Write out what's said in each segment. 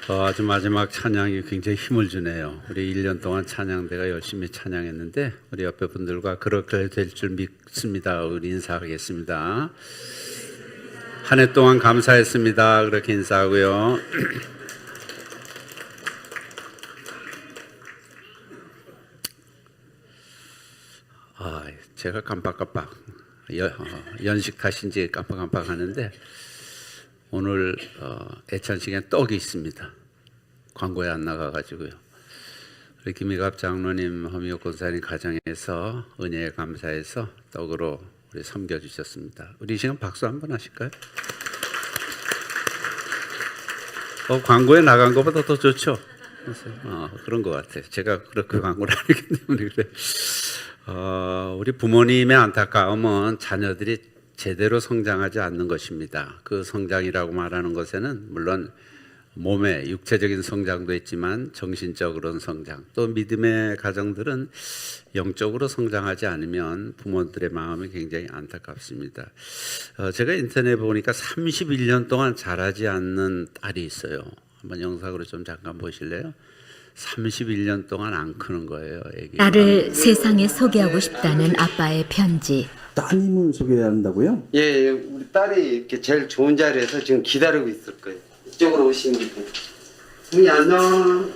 아주 마지막 찬양이 굉장히 힘을 주네요. 우리 1년 동안 찬양대가 열심히 찬양했는데 우리 옆에 분들과 그렇게 될 줄 믿습니다. 우리 인사하겠습니다. 한 해 동안 감사했습니다. 그렇게 인사하고요. 제가 깜빡깜빡 연식 탓인지 깜빡깜빡 하는데 오늘 애찬식에 떡이 있습니다. 광고에 안 나가가지고요. 우리 김희갑 장로님, 허미옥 권사님 가정에서 은혜에 감사해서 떡으로 우리 섬겨주셨습니다. 우리 이 시간 박수 한번 하실까요? 광고에 나간 것보다 더 좋죠? 그런 것 같아요. 제가 그렇게 광고를 하기 때문에 그래. 우리 부모님의 안타까움은 자녀들이 제대로 성장하지 않는 것입니다. 그 성장이라고 말하는 것에는 물론 몸의 육체적인 성장도 있지만 정신적으로는 성장, 또 믿음의 가정들은 영적으로 성장하지 않으면 부모들의 마음이 굉장히 안타깝습니다. 제가 인터넷에 보니까 31년 동안 자라지 않는 딸이 있어요. 한번 영상으로 좀 잠깐 보실래요? 31년 동안 안 크는 거예요, 애기가. 딸을 세상에 소개하고 싶다는 아빠의 편지. 따님을 소개한다고요? 예, 우리 딸이 이렇게 제일 좋은 자리에서 지금 기다리고 있을 거예요. 이쪽으로 오시면 돼요. 언니 안녕.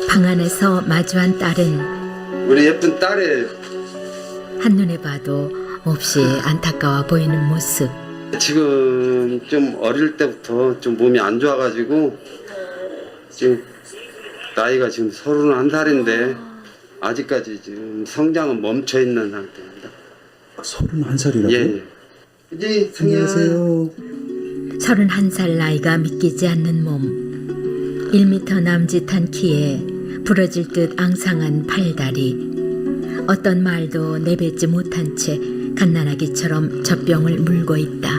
방 안에서 마주한 딸은 우리 예쁜 딸의 한눈에 봐도 몹시 안타까워 보이는 모습. 지금 좀 어릴 때부터 좀 몸이 안 좋아가지고 지금 나이가 지금 31살인데 아직까지 지금 성장은 멈춰 있는 상태입니다. 31살이라고요? 예. 이제 안녕하세요. 31살 나이가 믿기지 않는 몸. 1m 남짓한 키에 부러질 듯 앙상한 팔다리. 어떤 말도 내뱉지 못한 채 갓난아기처럼 젖병을 물고 있다.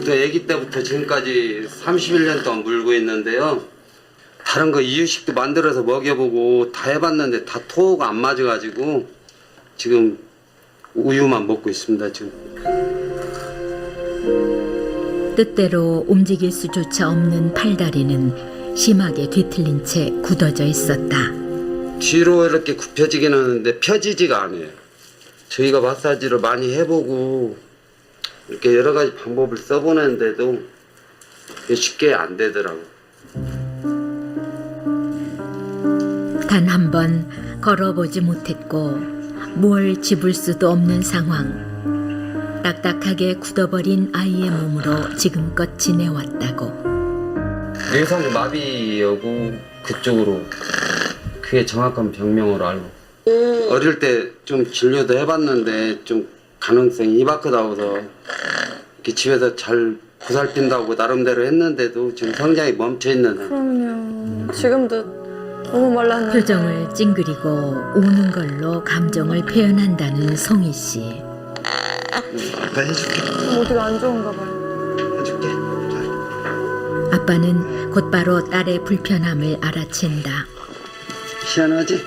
저 아기 때부터 지금까지 31년 동안 물고 있는데요. 다른 거 이유식도 만들어서 먹여보고 다 해봤는데 다 토가 안 맞아가지고 지금 우유만 먹고 있습니다. 지금. 뜻대로 움직일 수조차 없는 팔다리는 심하게 뒤틀린 채 굳어져 있었다. 뒤로 이렇게 굽혀지긴 하는데 펴지지가 않아요. 저희가 마사지를 많이 해보고 이렇게 여러 가지 방법을 써보는데도 쉽게 안 되더라고요. 단 한 번 걸어보지 못했고 뭘 집을 수도 없는 상황. 딱딱하게 굳어버린 아이의 몸으로 지금껏 지내왔다고. 뇌성 마비여고 그쪽으로 그게 정확한 병명으로 알고. 어릴 때 좀 진료도 해봤는데 좀 가능성이 이바크다고서 이렇게 집에서 잘 보살핀다고 나름대로 했는데도 지금 성장이 멈춰있는 상태. 그럼요. 지금도 너무 말랐는데. 표정을 찡그리고 우는 걸로 감정을 표현한다는 송이 씨. 아빠 해줄게. 어디가 안 좋은가 봐요. 해줄게. 아빠는 곧바로 딸의 불편함을 알아챈다. 희한하지?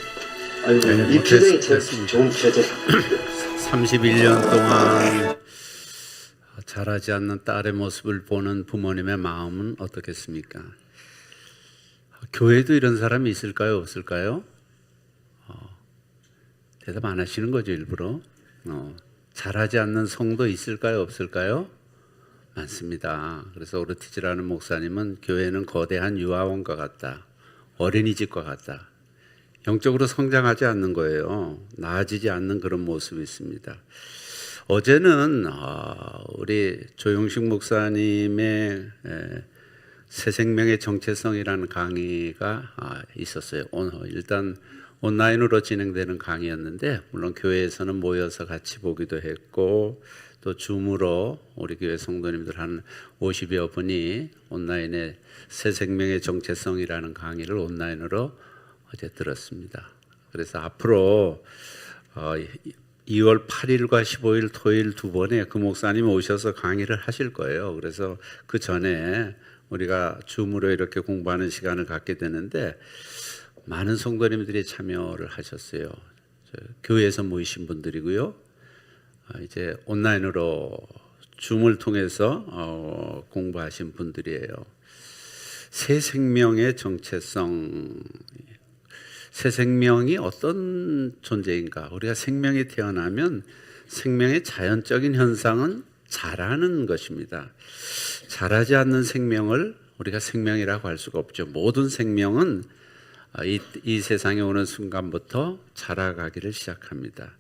아이고, 네, 이 표정이 제일 됐습니다. 좋은 표정. 31년 동안 자라지 않는 딸의 모습을 보는 부모님의 마음은 어떻겠습니까? 교회도 이런 사람이 있을까요? 없을까요? 대답 안 하시는 거죠, 일부러. 자라지 않는 성도 있을까요? 없을까요? 많습니다. 그래서 오르티즈라는 목사님은 교회는 거대한 유아원과 같다. 어린이집과 같다. 영적으로 성장하지 않는 거예요. 나아지지 않는 그런 모습이 있습니다. 어제는 우리 조용식 목사님의 새 생명의 정체성이라는 강의가 있었어요. 일단 온라인으로 진행되는 강의였는데 물론 교회에서는 모여서 같이 보기도 했고 또 줌으로 우리 교회 성도님들 한 50여 분이 온라인에 새 생명의 정체성이라는 강의를 온라인으로 어제 들었습니다. 그래서 앞으로 2월 8일과 15일 토요일 두 번에 그 목사님 오셔서 강의를 하실 거예요. 그래서 그 전에 우리가 줌으로 이렇게 공부하는 시간을 갖게 되는데 많은 성도님들이 참여를 하셨어요. 교회에서 모이신 분들이고요. 이제 온라인으로 줌을 통해서 공부하신 분들이에요. 새 생명의 정체성, 새 생명이 어떤 존재인가? 우리가 생명이 태어나면 생명의 자연적인 현상은 자라는 것입니다. 자라지 않는 생명을 우리가 생명이라고 할 수가 없죠. 모든 생명은 이 세상에 오는 순간부터 자라가기를 시작합니다.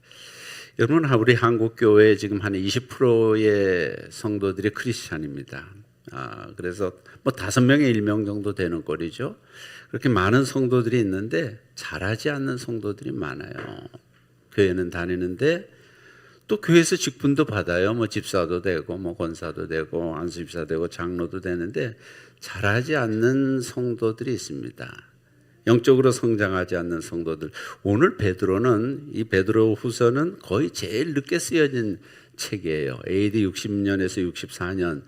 여러분, 우리 한국 교회에 지금 한 20%의 성도들이 크리스찬입니다. 그래서 뭐 5명에 1명 정도 되는 꼴이죠. 그렇게 많은 성도들이 있는데 자라지 않는 성도들이 많아요. 교회는 다니는데 또 교회에서 직분도 받아요. 뭐 집사도 되고 뭐 권사도 되고 안수집사 되고 장로도 되는데 자라지 않는 성도들이 있습니다. 영적으로 성장하지 않는 성도들. 오늘 베드로는 이 베드로 후서는 거의 제일 늦게 쓰여진 책이에요. AD 60년에서 64년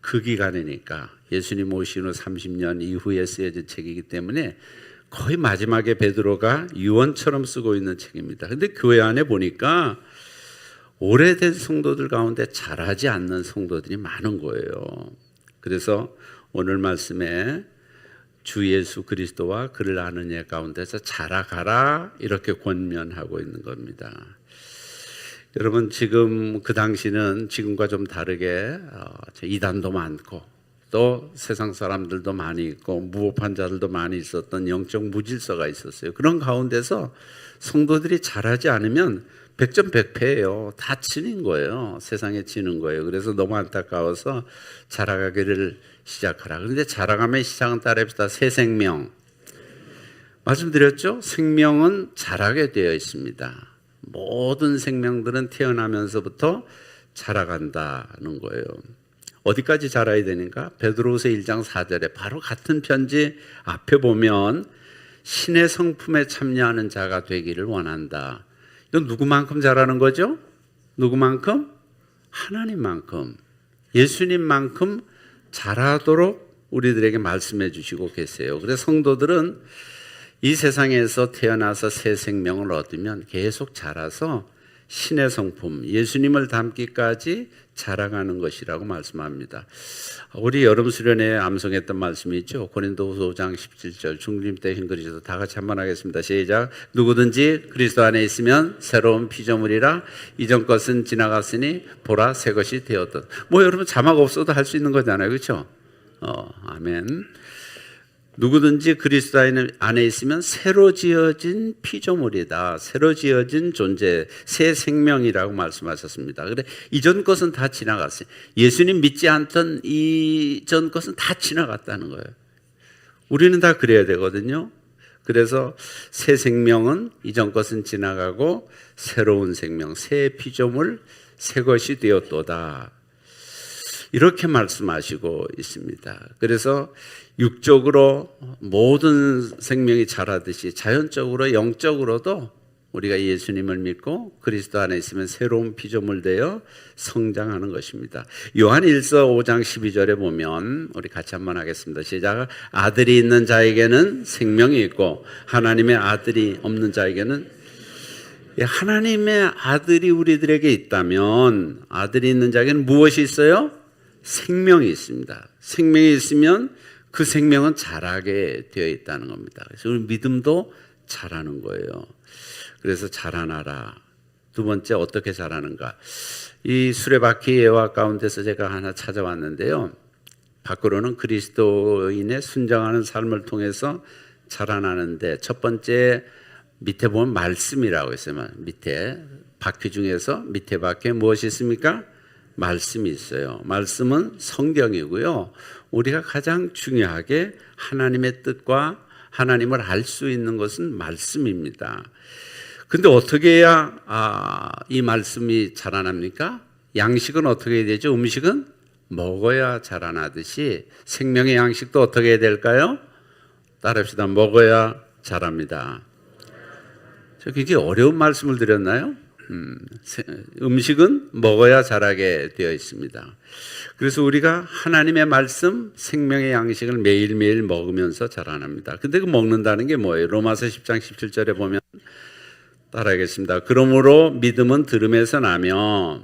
그 기간이니까 예수님 오신 후 30년 이후에 쓰여진 책이기 때문에 거의 마지막에 베드로가 유언처럼 쓰고 있는 책입니다. 근데 교회 안에 보니까 오래된 성도들 가운데 자라지 않는 성도들이 많은 거예요. 그래서 오늘 말씀에 주 예수 그리스도와 그를 아는 예 가운데서 자라가라 이렇게 권면하고 있는 겁니다. 여러분, 지금 그 당시는 지금과 좀 다르게 이단도 많고 또 세상 사람들도 많이 있고 무법한 자들도 많이 있었던 영적 무질서가 있었어요. 그런 가운데서 성도들이 자라지 않으면 백전백패예요. 다 치는 거예요. 세상에 치는 거예요. 그래서 너무 안타까워서 자라가기를 시작하라. 그런데 자라감의 시작은 따라합시다. 새 생명. 말씀드렸죠? 생명은 자라게 되어 있습니다. 모든 생명들은 태어나면서부터 자라간다는 거예요. 어디까지 자라야 되는가? 베드로후서 1장 4절에 바로 같은 편지 앞에 보면 신의 성품에 참여하는 자가 되기를 원한다. 이건 누구만큼 자라는 거죠? 누구만큼? 하나님만큼, 예수님만큼 자라도록 우리들에게 말씀해 주시고 계세요. 그래서 성도들은 이 세상에서 태어나서 새 생명을 얻으면 계속 자라서 신의 성품, 예수님을 닮기까지 자라가는 것이라고 말씀합니다. 우리 여름 수련회에 암송했던 말씀이 있죠. 고린도후서 5장 17절 중림 때 흰 그리스도 다 같이 한번 하겠습니다. 시작. 누구든지 그리스도 안에 있으면 새로운 피조물이라 이전 것은 지나갔으니 보라 새 것이 되었던. 뭐 여러분 자막 없어도 할 수 있는 거잖아요. 그렇죠? 아멘. 누구든지 그리스도 안에 있으면 새로 지어진 피조물이다. 새로 지어진 존재, 새 생명이라고 말씀하셨습니다. 그래 이전 것은 다 지나갔어요. 예수님 믿지 않던 이전 것은 다 지나갔다는 거예요. 우리는 다 그래야 되거든요. 그래서 새 생명은 이전 것은 지나가고 새로운 생명, 새 피조물, 새 것이 되었도다. 이렇게 말씀하시고 있습니다. 그래서 육적으로 모든 생명이 자라듯이 자연적으로 영적으로도 우리가 예수님을 믿고 그리스도 안에 있으면 새로운 피조물 되어 성장하는 것입니다. 요한 1서 5장 12절에 보면 우리 같이 한번 하겠습니다. 시작. 아들이 있는 자에게는 생명이 있고 하나님의 아들이 없는 자에게는, 하나님의 아들이 우리들에게 있다면 아들이 있는 자에게는 무엇이 있어요? 생명이 있습니다. 생명이 있으면 그 생명은 자라게 되어 있다는 겁니다. 그래서 우리 믿음도 자라는 거예요. 그래서 자라나라. 두 번째, 어떻게 자라는가? 이 수레바퀴 예화 가운데서 제가 하나 찾아왔는데요. 밖으로는 그리스도인의 순정하는 삶을 통해서 자라나는데, 첫 번째 밑에 보면 말씀이라고 했어요. 밑에 바퀴 중에서 밑에 바퀴에 무엇이 있습니까? 말씀이 있어요. 말씀은 성경이고요. 우리가 가장 중요하게 하나님의 뜻과 하나님을 알 수 있는 것은 말씀입니다. 근데 어떻게 해야 이 말씀이 자라납니까? 양식은 어떻게 해야 되죠? 음식은 먹어야 자라나듯이 생명의 양식도 어떻게 해야 될까요? 따라합시다. 먹어야 자랍니다. 저 굉장히 어려운 말씀을 드렸나요? 음식은 먹어야 자라게 되어 있습니다. 그래서 우리가 하나님의 말씀, 생명의 양식을 매일매일 먹으면서 자라납니다. 근데 그 먹는다는 게 뭐예요? 로마서 10장 17절에 보면 따라하겠습니다. 그러므로 믿음은 들음에서 나며,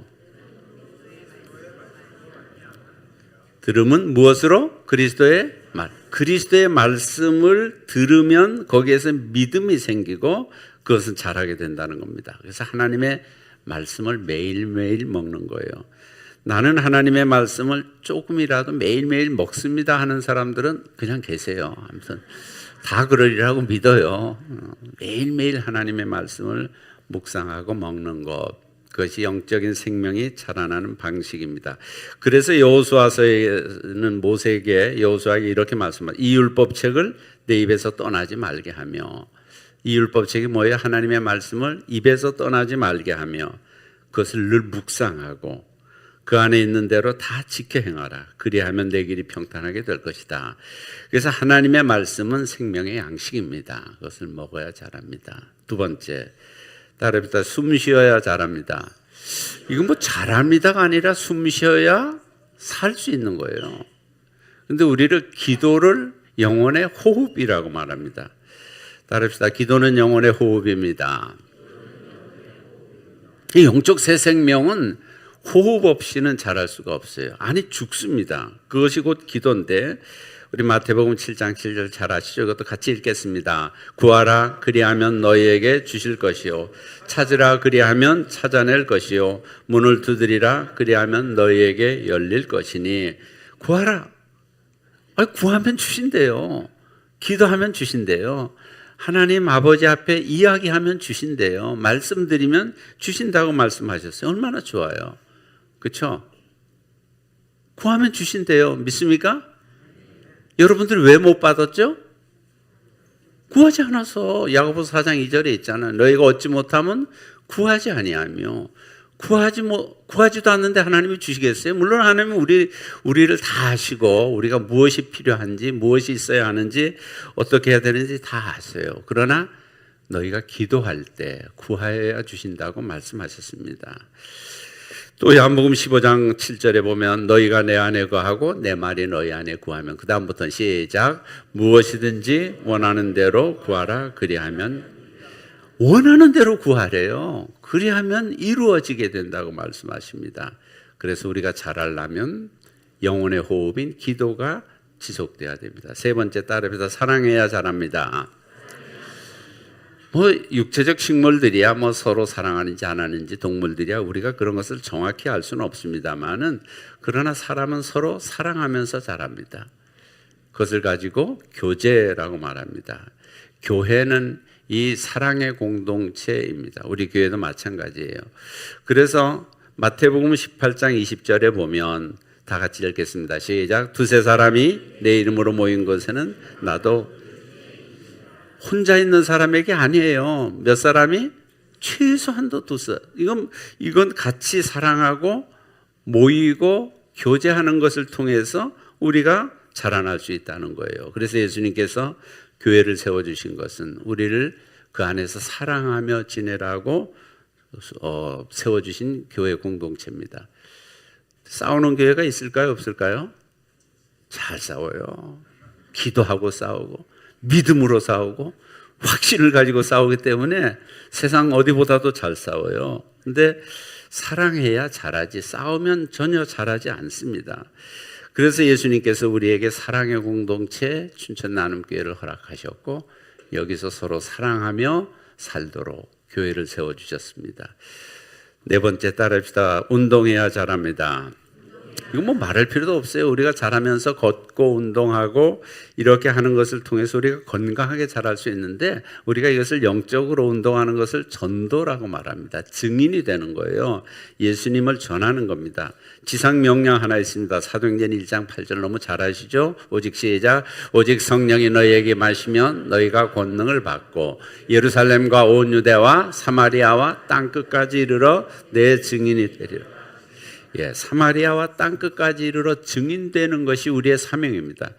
들음은 무엇으로? 그리스도의 말. 그리스도의 말씀을 들으면 거기에서 믿음이 생기고 그것은 자라게 된다는 겁니다. 그래서 하나님의 말씀을 매일매일 먹는 거예요. 나는 하나님의 말씀을 조금이라도 매일매일 먹습니다 하는 사람들은 그냥 계세요. 아무튼 다 그러리라고 믿어요. 매일매일 하나님의 말씀을 묵상하고 먹는 것, 그것이 영적인 생명이 자라나는 방식입니다. 그래서 여호수아서에는 모세에게 여호수아에게 이렇게 말씀합니다. 이 율법책을 내 입에서 떠나지 말게 하며, 이 율법책이 뭐예요? 하나님의 말씀을 입에서 떠나지 말게 하며 그것을 늘 묵상하고 그 안에 있는 대로 다 지켜 행하라. 그리하면 내 길이 평탄하게 될 것이다. 그래서 하나님의 말씀은 생명의 양식입니다. 그것을 먹어야 자랍니다. 두 번째, 따릅니다. 숨 쉬어야 자랍니다. 이건 뭐 자랍니다가 아니라 숨 쉬어야 살 수 있는 거예요. 그런데 우리를 기도를 영혼의 호흡이라고 말합니다. 따릅시다. 기도는 영혼의 호흡입니다. 이 영적 새 생명은 호흡 없이는 자랄 수가 없어요. 아니 죽습니다. 그것이 곧 기도인데 우리 마태복음 7장 7절 잘 아시죠? 이것도 같이 읽겠습니다. 구하라 그리하면 너희에게 주실 것이요 찾으라 그리하면 찾아낼 것이요 문을 두드리라 그리하면 너희에게 열릴 것이니. 구하라. 아니, 구하면 주신대요. 기도하면 주신대요. 하나님 아버지 앞에 이야기하면 주신대요. 말씀드리면 주신다고 말씀하셨어요. 얼마나 좋아요. 그렇죠? 구하면 주신대요. 믿습니까? 여러분들 왜 못 받았죠? 구하지 않아서. 야고보서 4장 2절에 있잖아요. 너희가 얻지 못하면 구하지 아니하며. 구하지도 않는데 하나님이 주시겠어요? 물론 하나님은 우리를 다 아시고 우리가 무엇이 필요한지 무엇이 있어야 하는지 어떻게 해야 되는지 다 아세요. 그러나 너희가 기도할 때 구하여야 주신다고 말씀하셨습니다. 또 요한복음 15장 7절에 보면 너희가 내 안에 거하고 내 말이 너희 안에 구하면, 그 다음부터는 시작, 무엇이든지 원하는 대로 구하라 그리하면, 원하는 대로 구하래요. 그리하면 이루어지게 된다고 말씀하십니다. 그래서 우리가 잘하려면 영혼의 호흡인 기도가 지속돼야 됩니다. 세 번째 따릅니다. 사랑해야 잘합니다. 뭐 육체적 식물들이야 뭐 서로 사랑하는지 안 하는지, 동물들이야 우리가 그런 것을 정확히 알 수는 없습니다만은, 그러나 사람은 서로 사랑하면서 자랍니다. 그것을 가지고 교제라고 말합니다. 교회는 이 사랑의 공동체입니다. 우리 교회도 마찬가지예요. 그래서 마태복음 18장 20절에 보면 다 같이 읽겠습니다. 시작. 두세 사람이 내 이름으로 모인 곳에는 나도. 혼자 있는 사람에게 아니에요. 몇 사람이? 최소한도 두세. 이건 같이 사랑하고 모이고 교제하는 것을 통해서 우리가 자라날 수 있다는 거예요. 그래서 예수님께서 교회를 세워주신 것은 우리를 그 안에서 사랑하며 지내라고 세워주신 교회 공동체입니다. 싸우는 교회가 있을까요? 없을까요? 잘 싸워요. 기도하고 싸우고 믿음으로 싸우고 확신을 가지고 싸우기 때문에 세상 어디보다도 잘 싸워요. 근데 사랑해야 잘하지, 싸우면 전혀 잘하지 않습니다. 그래서 예수님께서 우리에게 사랑의 공동체 춘천 나눔교회를 허락하셨고 여기서 서로 사랑하며 살도록 교회를 세워주셨습니다. 네 번째 따릅시다. 운동해야 잘합니다. 이거 뭐 말할 필요도 없어요. 우리가 자라면서 걷고 운동하고 이렇게 하는 것을 통해서 우리가 건강하게 자랄 수 있는데, 우리가 이것을 영적으로 운동하는 것을 전도라고 말합니다. 증인이 되는 거예요. 예수님을 전하는 겁니다. 지상 명령 하나 있습니다. 사도행전 1장 8절 너무 잘 아시죠? 오직 시작. 오직 성령이 너희에게 마시면 너희가 권능을 받고 예루살렘과 온 유대와 사마리아와 땅끝까지 이르러 내 증인이 되리라. 사마리아와 땅끝까지 이르러 증인되는 것이 우리의 사명입니다.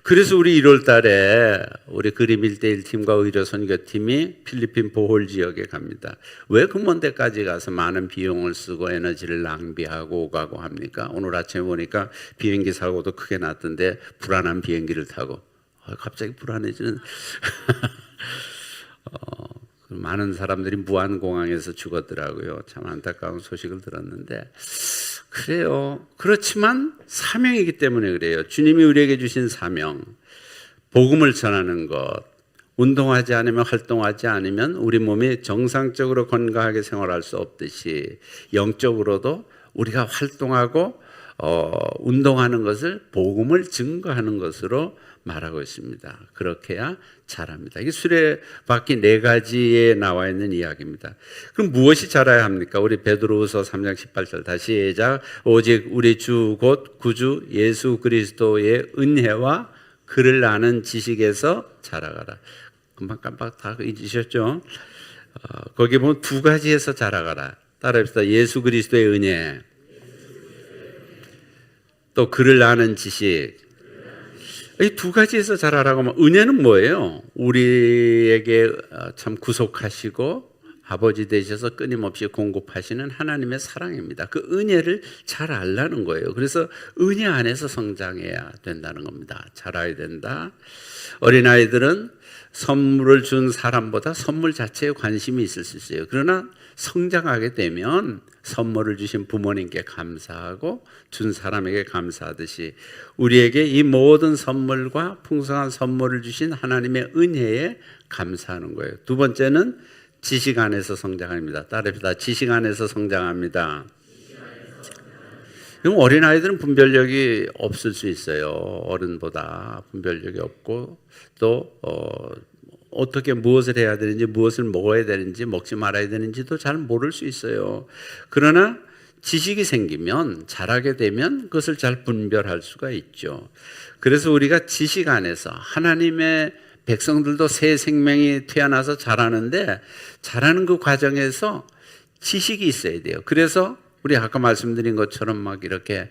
그래서 우리 1월 달에 우리 그림 1대1 팀과 의료 선교팀이 필리핀 보홀 지역에 갑니다. 왜 그 먼 데까지 가서 많은 비용을 쓰고 에너지를 낭비하고 오가고 합니까? 오늘 아침에 보니까 비행기 사고도 크게 났던데 불안한 비행기를 타고 갑자기 불안해지는 많은 사람들이 무안공항에서 죽었더라고요. 참 안타까운 소식을 들었는데, 그래요. 그렇지만 사명이기 때문에 그래요. 주님이 우리에게 주신 사명. 복음을 전하는 것, 운동하지 않으면 활동하지 않으면 우리 몸이 정상적으로 건강하게 생활할 수 없듯이 영적으로도 우리가 활동하고 운동하는 것을 복음을 증거하는 것으로 말하고 있습니다. 그렇게 해야 자랍니다. 이게 수레바퀴 4가지에 나와 있는 이야기입니다. 그럼 무엇이 자라야 합니까? 우리 베드로후서 3장 18절 다시 시작. 오직 우리 주 곧 구주 예수 그리스도의 은혜와 그를 아는 지식에서 자라가라. 금방 깜빡 다 잊으셨죠? 거기 보면 2가지에서 자라가라. 따라합시다. 예수 그리스도의 은혜, 또 그를 아는 지식. 이 2가지에서 자라라고 하면 은혜는 뭐예요? 우리에게 참 구속하시고 아버지 되셔서 끊임없이 공급하시는 하나님의 사랑입니다. 그 은혜를 잘 알라는 거예요. 그래서 은혜 안에서 성장해야 된다는 겁니다. 자라야 된다. 어린아이들은 선물을 준 사람보다 선물 자체에 관심이 있을 수 있어요. 그러나 성장하게 되면 선물을 주신 부모님께 감사하고 준 사람에게 감사하듯이 우리에게 이 모든 선물과 풍성한 선물을 주신 하나님의 은혜에 감사하는 거예요. 2번째는 지식 안에서 성장합니다. 따라합시다. 지식 안에서 성장합니다. 그럼 어린아이들은 분별력이 없을 수 있어요. 어른보다 분별력이 없고 또 어떻게 무엇을 해야 되는지 무엇을 먹어야 되는지 먹지 말아야 되는지도 잘 모를 수 있어요. 그러나 지식이 생기면 자라게 되면 그것을 잘 분별할 수가 있죠. 그래서 우리가 지식 안에서 하나님의 백성들도 새 생명이 태어나서 자라는데 자라는 그 과정에서 지식이 있어야 돼요. 그래서 우리 아까 말씀드린 것처럼 막 이렇게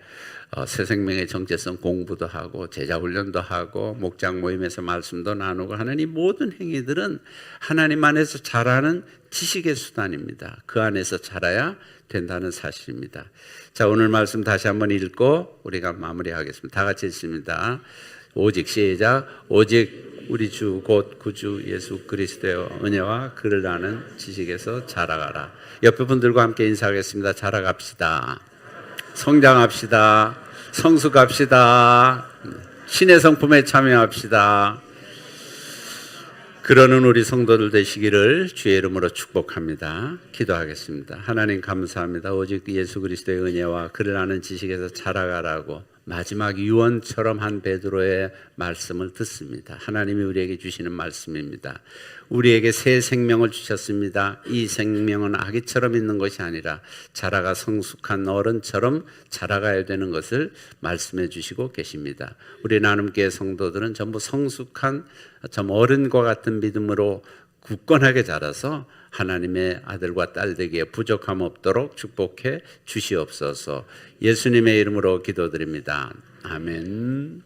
새 생명의 정체성 공부도 하고 제자 훈련도 하고 목장 모임에서 말씀도 나누고 하는 이 모든 행위들은 하나님 안에서 자라는 지식의 수단입니다. 그 안에서 자라야 된다는 사실입니다. 자, 오늘 말씀 다시 한번 읽고 우리가 마무리하겠습니다. 다 같이 읽습니다. 오직 시작. 오직 우리 주 곧 구주 예수 그리스도의 은혜와 그를 아는 지식에서 자라가라. 옆에 분들과 함께 인사하겠습니다. 자라갑시다. 성장합시다. 성숙합시다. 신의 성품에 참여합시다. 그러는 우리 성도들 되시기를 주의 이름으로 축복합니다. 기도하겠습니다. 하나님 감사합니다. 오직 예수 그리스도의 은혜와 그를 아는 지식에서 자라가라고 마지막 유언처럼 한 베드로의 말씀을 듣습니다. 하나님이 우리에게 주시는 말씀입니다. 우리에게 새 생명을 주셨습니다. 이 생명은 아기처럼 있는 것이 아니라 자라가 성숙한 어른처럼 자라가야 되는 것을 말씀해 주시고 계십니다. 우리 나눔교회 성도들은 전부 성숙한 좀 어른과 같은 믿음으로 굳건하게 자라서 하나님의 아들과 딸 되기에 부족함 없도록 축복해 주시옵소서. 예수님의 이름으로 기도드립니다. 아멘.